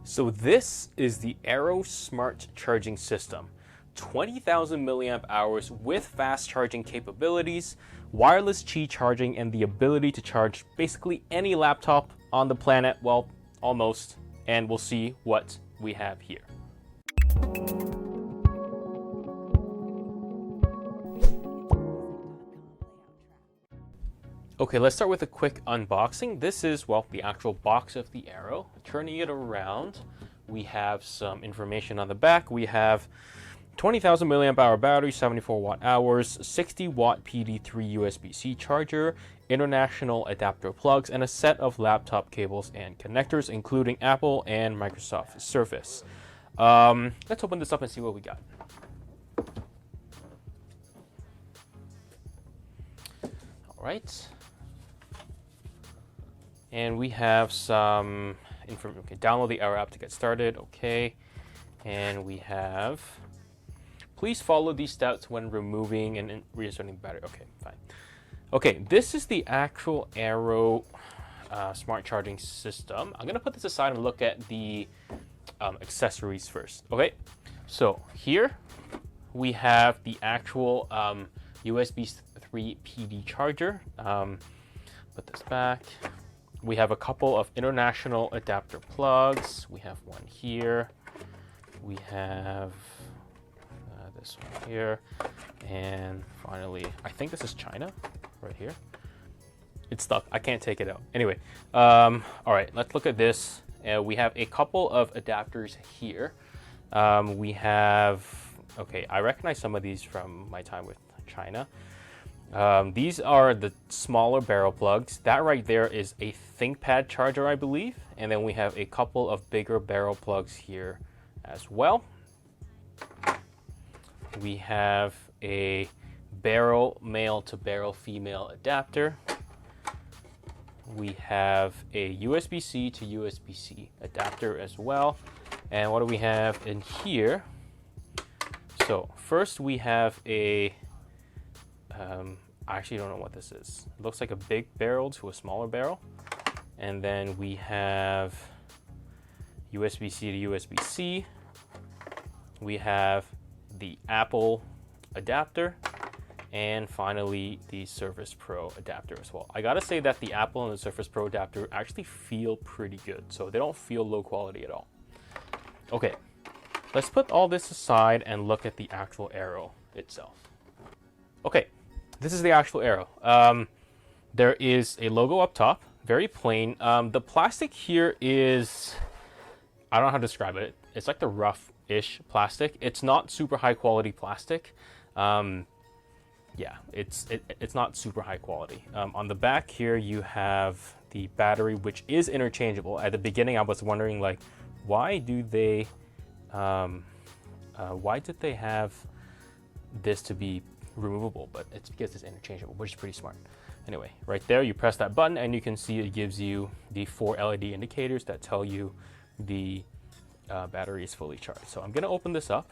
So this is the ARROE Smart Charging System. 20,000 milliamp hours with fast charging capabilities, wireless Qi charging, and the ability to charge basically any laptop on the planet, well, almost, and we'll see what we have here. Okay, let's start with a quick unboxing. This is, well, the actual box of the ARROE. Turning it around, we have some information on the back. We have 20,000 milliamp hour battery, 74 watt hours, 60 watt PD3 USB-C charger, international adapter plugs, and a set of laptop cables and connectors, including Apple and Microsoft Surface. Let's open this up and see what we got. All right. And we have some information. Okay, download the ARROE app to get started. Okay. And we have, please follow these steps when removing and reinserting the battery. Okay, fine. Okay, this is the actual ARROE Smart Charging System. I'm going to put this aside and look at the accessories first. Okay, so here we have the actual USB 3 PD charger. Put this back. We have a couple of international adapter plugs. We have one here. We have this one here. And finally, I think this is China right here. It's stuck. I can't take it out. Anyway, all right, let's look at this. We have a couple of adapters here. We have, okay, I recognize some of these from my time with China. These are the smaller barrel plugs. That right there is a ThinkPad charger, I believe. And then we have a couple of bigger barrel plugs here as well. We have a barrel male to barrel female adapter. We have a USB-C to USB-C adapter as well. And what do we have in here? So first we have a I actually don't know what this is. It looks like a big barrel to a smaller barrel. And then we have USB-C to USB-C. We have the Apple adapter. And finally, the Surface Pro adapter as well. I gotta say that the Apple and the Surface Pro adapter actually feel pretty good. So they don't feel low quality at all. Okay, let's put all this aside and look at the actual ARROE itself. Okay. This is the actual ARROE. There is a logo up top, very plain. The plastic here is, I don't know how to describe it. It's like the rough-ish plastic. It's not super high quality plastic. Yeah, it's not super high quality. On the back here, you have the battery, which is interchangeable. At the beginning, I was wondering, like, why did they have this to be removable? But it's because it's interchangeable, which is pretty smart. Anyway, right there, you press that button and you can see it gives you the 4 LED indicators that tell you the battery is fully charged. So I'm going to open this up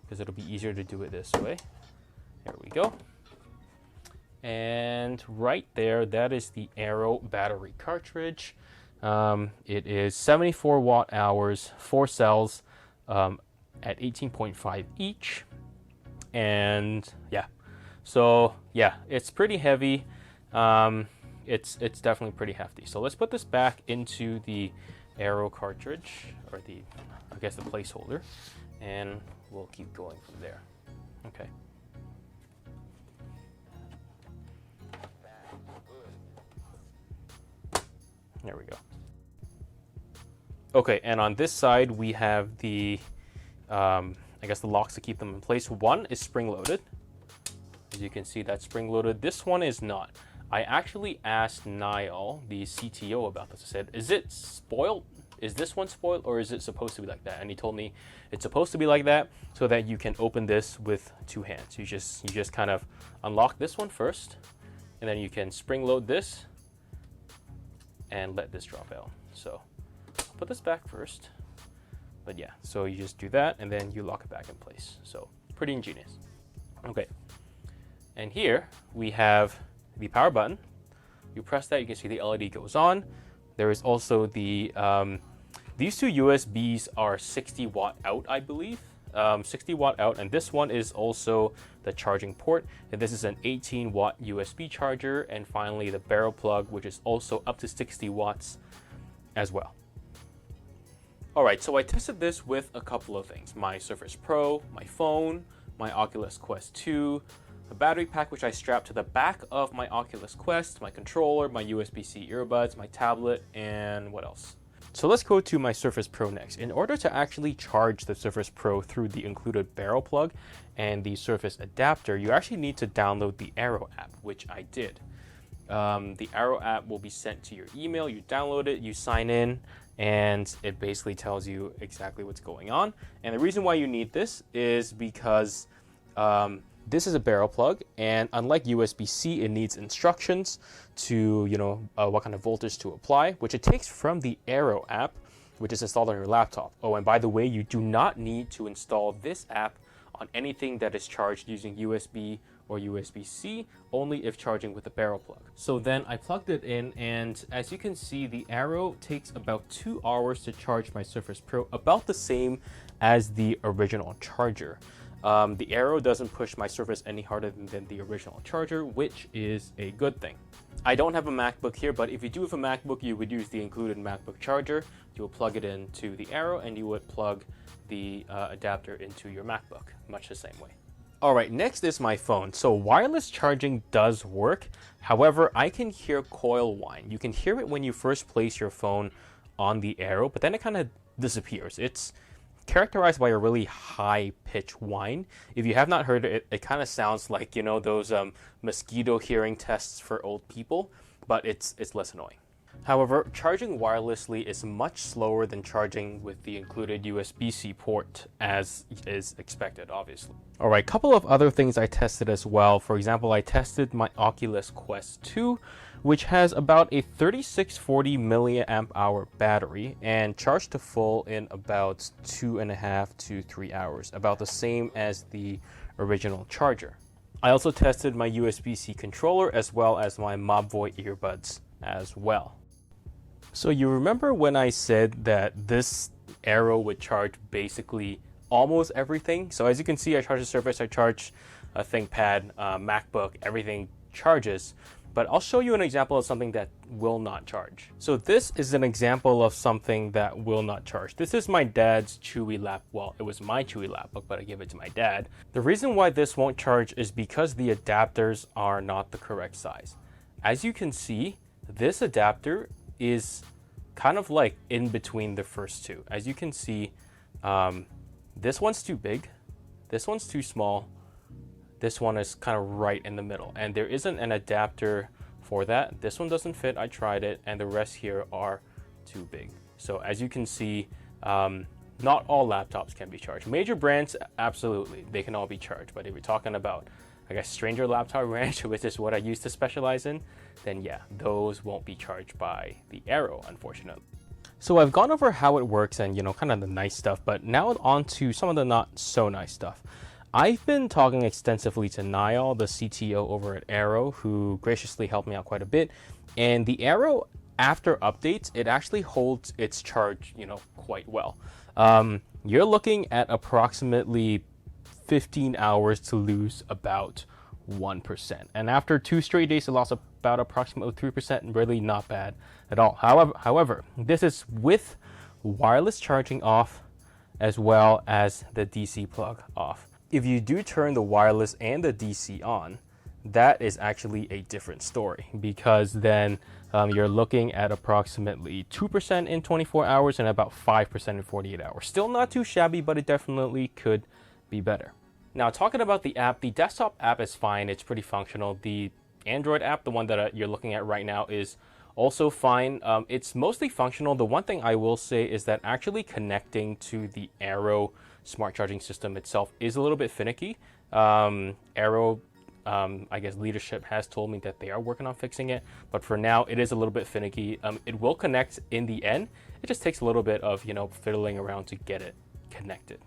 because it'll be easier to do it this way. There we go. And right there, that is the ARROE battery cartridge. It is 74 watt hours, 4 cells at 18.5 each. And yeah, so yeah, it's pretty heavy. It's definitely pretty hefty. So let's put this back into the ARROE cartridge, or the, I guess, the placeholder, and we'll keep going from there. Okay. There we go. Okay, and on this side we have the I guess the locks to keep them in place. One is spring-loaded. As you can see, that's spring-loaded. This one is not. I actually asked Niall, the CTO, about this. I said, is it spoiled? Is this one spoiled, or is it supposed to be like that? And he told me it's supposed to be like that so that you can open this with 2 hands. You just kind of unlock this one first, and then you can spring-load this and let this drop out. So I'll put this back first. But yeah, so you just do that and then you lock it back in place. So pretty ingenious. Okay. And here we have the power button. You press that, you can see the LED goes on. There is also the These two USBs are 60 watt out, I believe. 60 watt out, and this one is also the charging port, and this is an 18 watt USB charger, and finally the barrel plug, which is also up to 60 watts as well. Alright, so I tested this with a couple of things: my Surface Pro, my phone, my Oculus Quest 2, a battery pack which I strapped to the back of my Oculus Quest, my controller, my USB-C earbuds, my tablet, and what else? So let's go to my Surface Pro next. In order to actually charge the Surface Pro through the included barrel plug and the Surface adapter, you actually need to download the ARROE app, which I did. The ARROE app will be sent to your email. You download it, you sign in, and it basically tells you exactly what's going on. And the reason why you need this is because this is a barrel plug, and unlike USB-C, it needs instructions to, what kind of voltage to apply, which it takes from the ARROE app, which is installed on your laptop. Oh, and by the way, you do not need to install this app on anything that is charged using USB or USB-C, only if charging with a barrel plug. So then I plugged it in, and as you can see, the ARROE takes about 2 hours to charge my Surface Pro, about the same as the original charger. The ARROE doesn't push my Surface any harder than the original charger, which is a good thing. I don't have a MacBook here, but if you do have a MacBook, you would use the included MacBook charger. You will plug it into the ARROE, and you would plug the adapter into your MacBook, much the same way. Alright, next is my phone. So wireless charging does work. However, I can hear coil whine. You can hear it when you first place your phone on the ARROE, but then it kind of disappears. It's characterized by a really high pitch whine. If you have not heard it, it kind of sounds like, those mosquito hearing tests for old people, but it's less annoying. However, charging wirelessly is much slower than charging with the included USB-C port, as is expected, obviously. Alright, couple of other things I tested as well. For example, I tested my Oculus Quest 2, which has about a 3640 milliamp hour battery and charged to full in about 2.5 to 3 hours, about the same as the original charger. I also tested my USB-C controller as well as my Mobvoi earbuds as well. So you remember when I said that this ARROE would charge basically almost everything? So as you can see, I charge the Surface, I charge a ThinkPad, MacBook, everything charges. But I'll show you an example of something that will not charge. So this is an example of something that will not charge. This is my dad's Chewy lap. Well, it was my Chewy lapbook, but I gave it to my dad. The reason why this won't charge is because the adapters are not the correct size. As you can see, this adapter is kind of like in between the first two. As you can see, this one's too big, this one's too small, this one is kind of right in the middle, and there isn't an adapter for that. This one doesn't fit, I tried it, and the rest here are too big. So as you can see, not all laptops can be charged. Major brands, absolutely, they can all be charged, but if you're talking about, I guess, stranger laptop brands, which is what I used to specialize in, then yeah, those won't be charged by the ARROE, unfortunately. So I've gone over how it works and, kind of the nice stuff, but now on to some of the not so nice stuff. I've been talking extensively to Niall, the CTO over at ARROE, who graciously helped me out quite a bit. And the ARROE, after updates, it actually holds its charge, quite well. You're looking at approximately 15 hours to lose about 1%. And after 2 straight days, it lost about approximately 3%, really not bad at all. However, this is with wireless charging off as well as the DC plug off. If you do turn the wireless and the DC on, that is actually a different story, because then you're looking at approximately 2% in 24 hours and about 5% in 48 hours. Still not too shabby, but it definitely could be better. Now, talking about the app, the desktop app is fine. It's pretty functional. The Android app, the one that you're looking at right now, is also fine. It's mostly functional. The one thing I will say is that actually connecting to the ARROE Smart Charging System itself is a little bit finicky. ARROE, I guess leadership has told me that they are working on fixing it, but for now it is a little bit finicky. It will connect in the end. It just takes a little bit of, fiddling around to get it connected.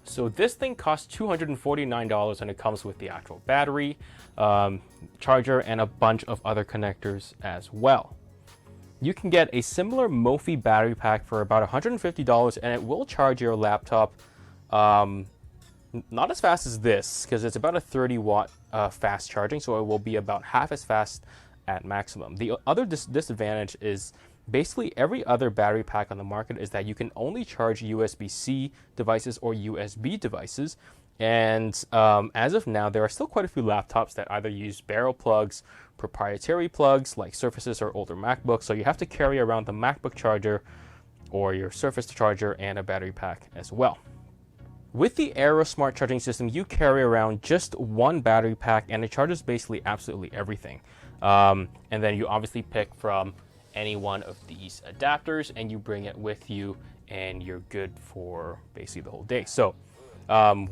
So this thing costs $249, and it comes with the actual battery, charger, and a bunch of other connectors as well. you can get a similar Mophie battery pack for about $150, and it will charge your laptop not as fast as this, because it's about a 30-watt fast charging, so it will be about half as fast at maximum. The other disadvantage is basically every other battery pack on the market is that you can only charge USB-C devices or USB devices. And as of now, there are still quite a few laptops that either use barrel plugs, proprietary plugs like Surfaces or older MacBooks. So you have to carry around the MacBook charger or your Surface charger and a battery pack as well. With the ARROE Smart Charging System, you carry around just one battery pack and it charges basically absolutely everything. And then you obviously pick from any one of these adapters and you bring it with you and you're good for basically the whole day. So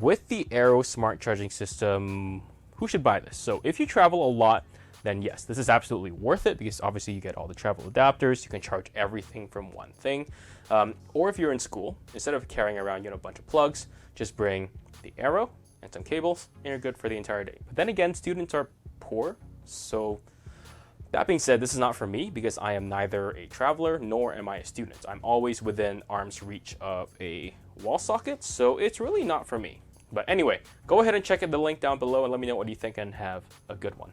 with the ARROE Smart Charging System, who should buy this? So if you travel a lot, then yes, this is absolutely worth it because obviously you get all the travel adapters, you can charge everything from one thing. Or if you're in school, instead of carrying around a bunch of plugs, just bring the ARROE and some cables and you're good for the entire day. But then again, students are poor, so that being said, this is not for me because I am neither a traveler nor am I a student. I'm always within arm's reach of a wall socket, so it's really not for me. But anyway, go ahead and check out the link down below and let me know what you think and have a good one.